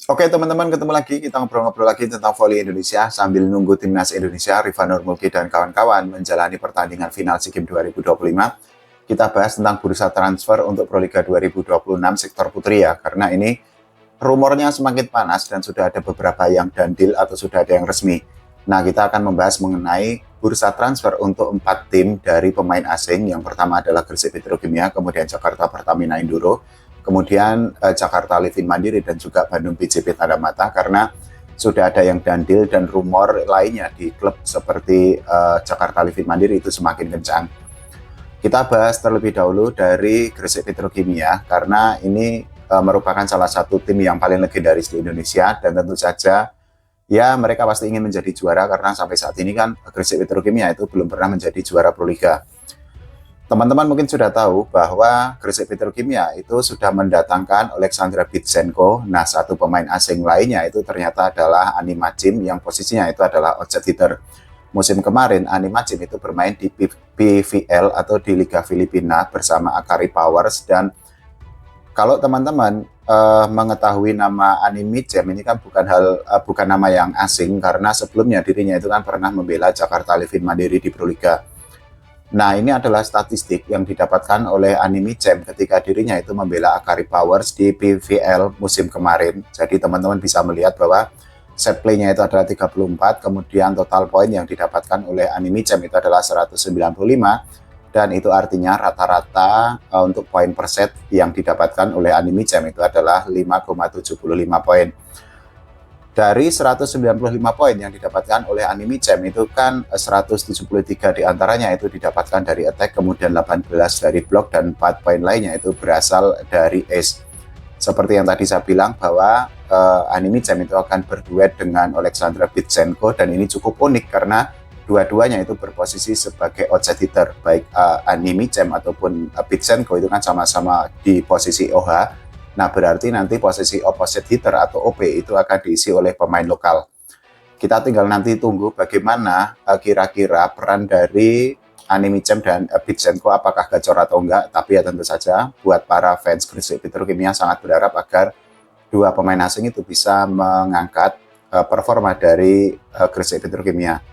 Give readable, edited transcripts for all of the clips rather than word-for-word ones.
Oke teman-teman, ketemu lagi, kita ngobrol-ngobrol lagi tentang voli Indonesia sambil nunggu timnas Indonesia, Rifanur Mulki dan kawan-kawan menjalani pertandingan final SEA Games 2025. Kita bahas tentang bursa transfer untuk Proliga 2026 sektor putri ya, karena ini rumornya semakin panas dan sudah ada beberapa yang dandil atau sudah ada yang resmi. Nah, kita akan membahas mengenai bursa transfer untuk 4 tim dari pemain asing. Yang pertama adalah Gresik Petrokimia, kemudian Jakarta Pertamina Induro, kemudian Jakarta Livin Mandiri, dan juga Bandung BJP Tanda Mata, karena sudah ada yang dandil dan rumor lainnya di klub seperti Jakarta Livin Mandiri itu semakin kencang. Kita bahas terlebih dahulu dari Gresik Petrokimia, karena ini merupakan salah satu tim yang paling legendaris di Indonesia, dan tentu saja ya mereka pasti ingin menjadi juara karena sampai saat ini kan Gresik Petrokimia itu belum pernah menjadi juara Proliga. Teman-teman mungkin sudah tahu bahwa Gresik Petrokimia itu sudah mendatangkan Alexandra Bitsenko. Nah, satu pemain asing lainnya itu ternyata adalah Ani Majim yang posisinya itu adalah outside hitter. Musim kemarin Ani Majim itu bermain di PVL atau di Liga Filipina bersama Akari Powers, dan kalau teman-teman mengetahui nama Ani Majim ini kan bukan nama yang asing karena sebelumnya dirinya itu kan pernah membela Jakarta Livin Mandiri di Proliga. Nah, ini adalah statistik yang didapatkan oleh Ani Majim ketika dirinya itu membela Akari Powers di PVL musim kemarin. Jadi teman-teman bisa melihat bahwa set play-nya itu adalah 34, kemudian total poin yang didapatkan oleh Ani Majim itu adalah 195, dan itu artinya rata-rata untuk poin per set yang didapatkan oleh Ani Majim itu adalah 5,75 poin. Dari 195 poin yang didapatkan oleh Ani Majim itu kan 173 diantaranya itu didapatkan dari attack, kemudian 18 dari block, dan 4 poin lainnya itu berasal dari ace. Seperti yang tadi saya bilang bahwa Ani Majim itu akan berduet dengan Alexandra Bitsenko, dan ini cukup unik karena dua-duanya itu berposisi sebagai outside hitter. Baik Ani Majim ataupun Bitsenko itu kan sama-sama di posisi OH. Nah, berarti nanti posisi opposite hitter atau OP itu akan diisi oleh pemain lokal. Kita tinggal nanti tunggu bagaimana kira-kira peran dari Ani Majim dan Bitsenko, apakah gacor atau enggak. Tapi ya tentu saja buat para fans Gresik Petrokimia sangat berharap agar dua pemain asing itu bisa mengangkat performa dari Gresik Petrokimia.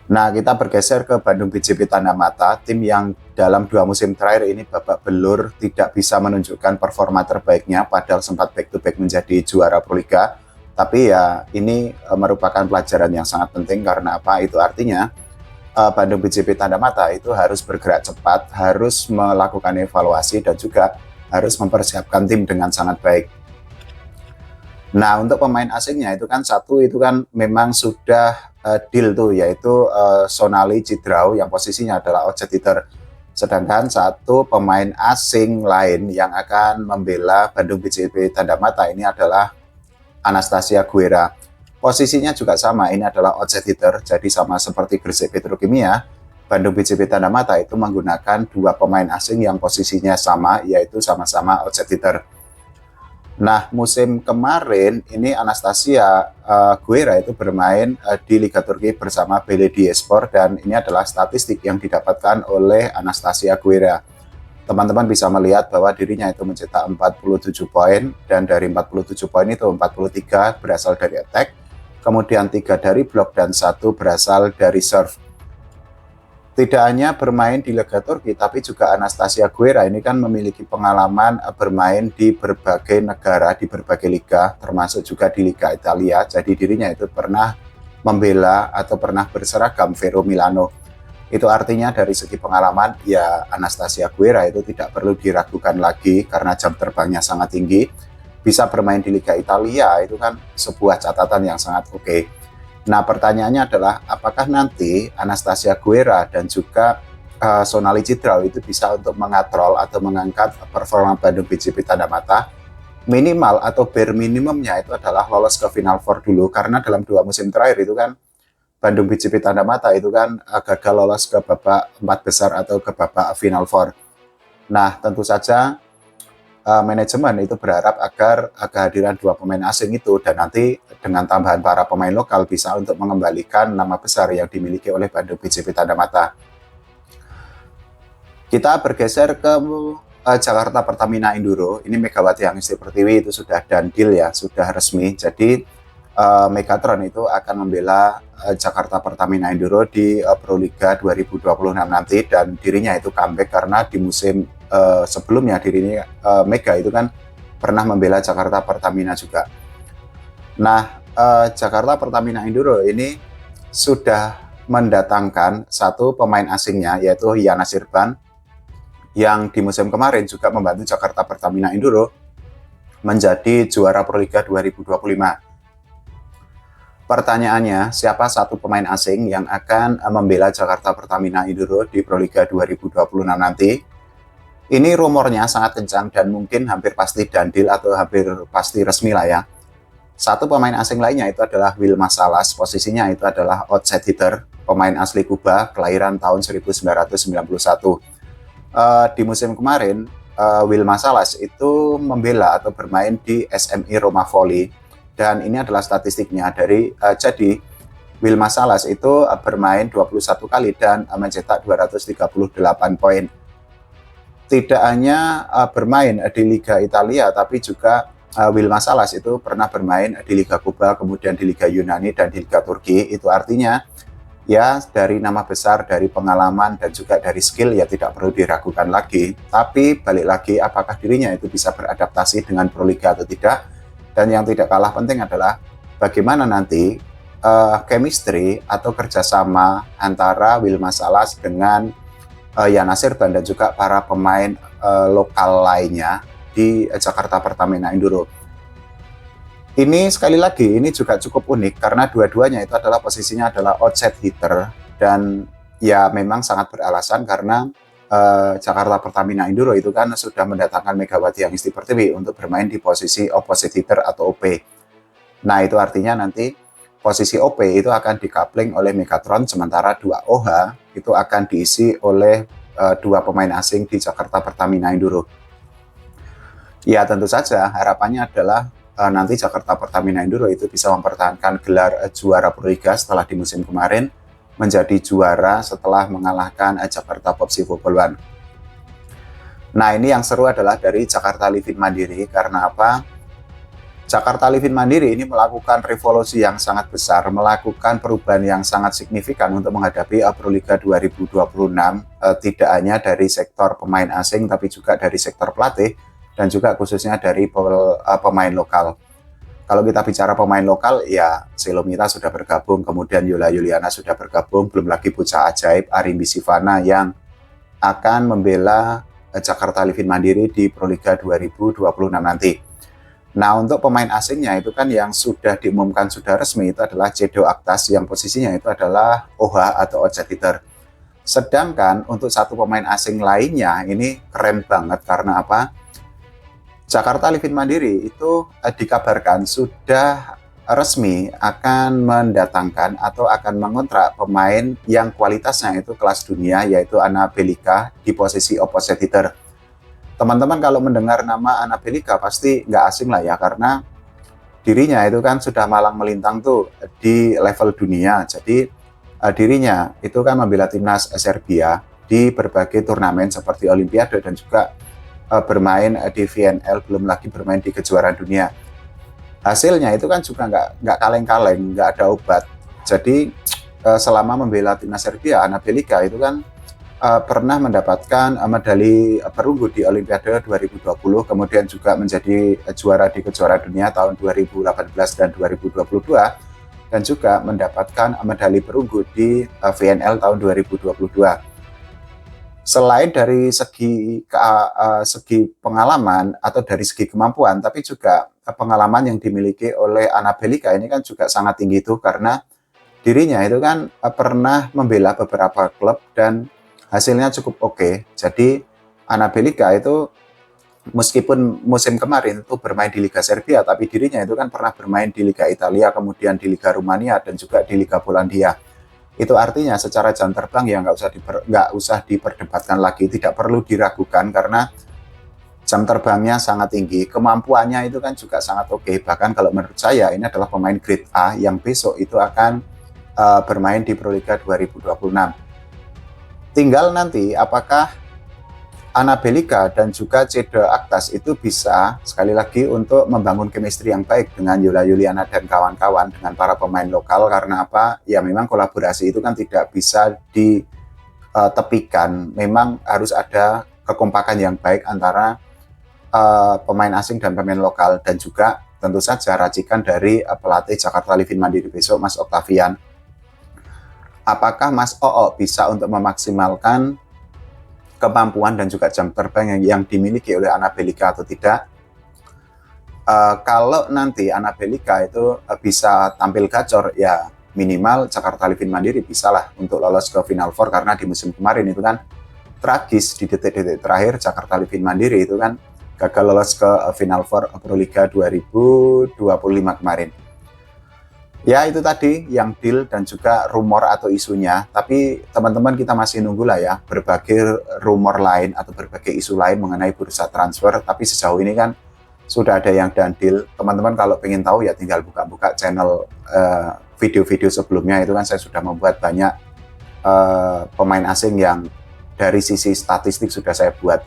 Nah, kita bergeser ke Bandung BJP Tanda Mata, tim yang dalam 2 musim terakhir ini babak belur tidak bisa menunjukkan performa terbaiknya, padahal sempat back-to-back menjadi juara Proliga. Tapi ya ini merupakan pelajaran yang sangat penting, karena apa? Itu artinya Bandung BJP Tanda Mata itu harus bergerak cepat, harus melakukan evaluasi, dan juga harus mempersiapkan tim dengan sangat baik. Nah, untuk pemain asingnya itu kan satu itu kan memang sudah deal tuh, yaitu Sonali Cidrau yang posisinya adalah outside hitter. Sedangkan satu pemain asing lain yang akan membela Bandung BJP Tanda Mata ini adalah Anastasia Guerra. Posisinya juga sama, ini adalah outside hitter, jadi sama seperti Gresik Petrokimia, Bandung BJP Tanda Mata itu menggunakan dua pemain asing yang posisinya sama, yaitu sama-sama outside hitter. Nah, musim kemarin ini Anastasia Guerra itu bermain di Liga Turki bersama Belediyespor, dan ini adalah statistik yang didapatkan oleh Anastasia Guerra. Teman-teman bisa melihat bahwa dirinya itu mencetak 47 poin, dan dari 47 poin itu 43 berasal dari attack, kemudian 3 dari block, dan 1 berasal dari serve. Tidak hanya bermain di Liga Turki, tapi juga Anastasia Guerra ini kan memiliki pengalaman bermain di berbagai negara, di berbagai liga, termasuk juga di Liga Italia. Jadi dirinya itu pernah membela atau pernah berseragam Vero Milano. Itu artinya dari segi pengalaman, ya Anastasia Guerra itu tidak perlu diragukan lagi karena jam terbangnya sangat tinggi. Bisa bermain di Liga Italia itu kan sebuah catatan yang sangat oke. Nah, pertanyaannya adalah apakah nanti Anastasia Guerra dan juga Sonali Cidrau itu bisa untuk mengatrol atau mengangkat performa Bandung BJP Tanda Mata. Minimal atau bare minimumnya itu adalah lolos ke Final Four dulu, karena dalam 2 musim terakhir itu kan Bandung BJP Tanda Mata itu kan gagal lolos ke babak 4 besar atau ke babak Final Four. Nah, tentu saja manajemen itu berharap agar kehadiran 2 pemain asing itu dan nanti dengan tambahan para pemain lokal bisa untuk mengembalikan nama besar yang dimiliki oleh Bandung BJP Tanda Mata. Kita bergeser ke Jakarta Pertamina Enduro, ini Megawati Hangesti Pertiwi itu sudah done deal ya, sudah resmi. Jadi Megatron itu akan membela Jakarta Pertamina Enduro di Proliga 2026 nanti, dan dirinya itu comeback karena di musim sebelumnya dirinya Mega itu kan pernah membela Jakarta Pertamina juga. Nah, Jakarta Pertamina Enduro ini sudah mendatangkan satu pemain asingnya, yaitu Yana Sirban, yang di musim kemarin juga membantu Jakarta Pertamina Enduro menjadi juara Proliga 2025. Pertanyaannya, siapa satu pemain asing yang akan membela Jakarta Pertamina Enduro di Proliga 2026 nanti? Ini rumornya sangat kencang dan mungkin hampir pasti dandil atau hampir pasti resmi lah ya. Satu pemain asing lainnya itu adalah Wilma Salas, posisinya itu adalah outside hitter, pemain asli Kuba, kelahiran tahun 1991. Di musim kemarin, Wilma Salas itu membela atau bermain di SMI Roma Volley, dan ini adalah statistiknya jadi Wilma Salas itu bermain 21 kali dan mencetak 238 poin. Tidak hanya bermain di Liga Italia, tapi juga Wilma Salas itu pernah bermain di Liga Kuba, kemudian di Liga Yunani dan di Liga Turki. Itu artinya ya dari nama besar, dari pengalaman, dan juga dari skill ya tidak perlu diragukan lagi. Tapi balik lagi, apakah dirinya itu bisa beradaptasi dengan Proliga atau tidak? Dan yang tidak kalah penting adalah bagaimana nanti chemistry atau kerjasama antara Wilma Salas dengan Yana Sirban dan juga para pemain lokal lainnya di Jakarta Pertamina Enduro. Ini sekali lagi, ini juga cukup unik karena dua-duanya itu adalah posisinya adalah outside hitter, dan ya memang sangat beralasan karena Jakarta Pertamina Enduro itu kan sudah mendatangkan Megawati Hangesti Pertiwi untuk bermain di posisi opposite hitter atau OP. Nah, itu artinya nanti posisi OP itu akan dikapling oleh Megatron, sementara 2 OH itu akan diisi oleh 2 pemain asing di Jakarta Pertamina Enduro. Ya tentu saja harapannya adalah nanti Jakarta Pertamina Enduro itu bisa mempertahankan gelar juara Proliga setelah di musim kemarin menjadi juara setelah mengalahkan Jakarta Popsi Popolwan. Nah, ini yang seru adalah dari Jakarta Livin Mandiri. Karena apa? Jakarta Livin Mandiri ini melakukan revolusi yang sangat besar, melakukan perubahan yang sangat signifikan untuk menghadapi Proliga 2026, tidak hanya dari sektor pemain asing tapi juga dari sektor pelatih dan juga khususnya dari pemain lokal. Kalau kita bicara pemain lokal, ya Selomita sudah bergabung, kemudian Yola Yuliana sudah bergabung, belum lagi bocah ajaib Arimbi Sivana yang akan membela Jakarta Livin Mandiri di Proliga 2026 nanti. Nah, untuk pemain asingnya itu kan yang sudah diumumkan sudah resmi itu adalah Cedo Aktas yang posisinya itu adalah OH atau outside hitter. Sedangkan untuk satu pemain asing lainnya ini keren banget karena apa? Jakarta Livin Mandiri itu dikabarkan sudah resmi akan mendatangkan atau akan mengontrak pemain yang kualitasnya itu kelas dunia, yaitu Anna Belika di posisi opposite hitter. Teman-teman kalau mendengar nama Anna Belika pasti nggak asing lah ya, karena dirinya itu kan sudah malang melintang tuh di level dunia. Jadi dirinya itu kan membela timnas Serbia di berbagai turnamen seperti Olimpiade dan juga bermain di VNL, belum lagi bermain di kejuaraan dunia. Hasilnya itu kan juga nggak kaleng-kaleng, nggak ada obat. Jadi selama membela timnas Serbia, Anna Belika itu kan pernah mendapatkan medali perunggu di Olimpiade 2020, kemudian juga menjadi juara di kejuaraan dunia tahun 2018 dan 2022, dan juga mendapatkan medali perunggu di VNL tahun 2022. Selain dari segi pengalaman atau dari segi kemampuan, tapi juga pengalaman yang dimiliki oleh Anna Belika ini kan juga sangat tinggi itu, karena dirinya itu kan pernah membela beberapa klub dan hasilnya cukup oke. Jadi Anna Belika itu meskipun musim kemarin itu bermain di Liga Serbia, tapi dirinya itu kan pernah bermain di Liga Italia, kemudian di Liga Rumania dan juga di Liga Polandia. Itu artinya secara jam terbang ya nggak usah diperdebatkan lagi, tidak perlu diragukan karena jam terbangnya sangat tinggi, kemampuannya itu kan juga sangat oke. Bahkan kalau menurut saya ini adalah pemain grade A yang besok itu akan bermain di Proliga 2026. Tinggal nanti apakah Anabelika dan juga Cede Aktas itu bisa sekali lagi untuk membangun chemistry yang baik dengan Yola Yuliana dan kawan-kawan, dengan para pemain lokal. Karena apa? Ya memang kolaborasi itu kan tidak bisa ditepikan. Memang harus ada kekompakan yang baik antara pemain asing dan pemain lokal, dan juga tentu saja racikan dari pelatih Jakarta Livin Mandiri besok, Mas Octavian. Apakah Mas Oo bisa untuk memaksimalkan kemampuan dan juga jam terbang yang dimiliki oleh Anabelika atau tidak? Kalau nanti Anabelika itu bisa tampil gacor, ya minimal Jakarta Livin Mandiri bisalah untuk lolos ke Final Four, karena di musim kemarin itu kan tragis di detik-detik terakhir Jakarta Livin Mandiri itu kan gagal lolos ke Final Four Proliga 2025 kemarin. Ya itu tadi yang deal dan juga rumor atau isunya, tapi teman-teman kita masih nunggu lah ya berbagai rumor lain atau berbagai isu lain mengenai bursa transfer. Tapi sejauh ini kan sudah ada yang dan deal. Teman-teman kalau pengen tahu ya tinggal buka-buka channel video-video sebelumnya, itu kan saya sudah membuat banyak pemain asing yang dari sisi statistik sudah saya buat.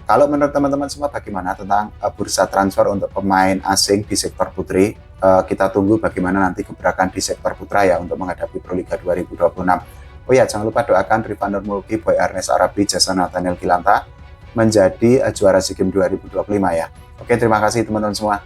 Kalau menurut teman-teman semua bagaimana tentang bursa transfer untuk pemain asing di sektor putri? Kita tunggu bagaimana nanti gebrakan di sektor putra ya untuk menghadapi Proliga 2026. Oh ya, jangan lupa doakan Rifan Nurmulki, Boy Ernest Arabi, Jason Nathaniel Gilanta menjadi juara SEA Games 2025 ya. Oke, terima kasih teman-teman semua.